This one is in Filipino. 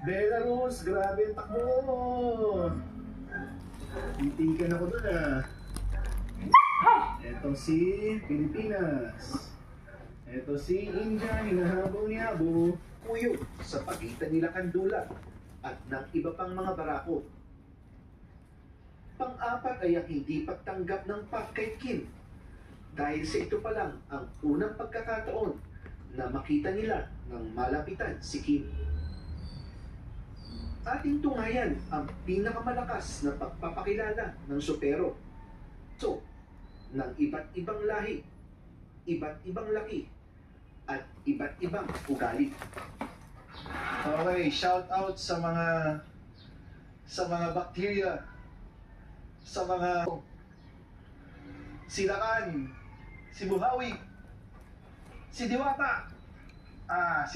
Belarus, grabe ang takbo mo. Titigan ako dun ah. Eto si Pilipinas. Eto si India, hinahabol ni Abu. Kuyo sa pagitan nila Kandula at ng iba pang mga barako. Pang-apat ay ang hindi pagtanggap ng Pak kay Kim. Dahil sa ito pa lang ang unang pagkakataon na makita nila ng malapitan si Kim. Ating tunghayan ang pinakamalakas na pagpapakilala ng supero. So, ng iba't ibang lahi, iba't ibang laki, at iba't ibang ugali. Okay, shout out sa mga bacteria, sa mga Silakan, si Buhawi, si Diwata, si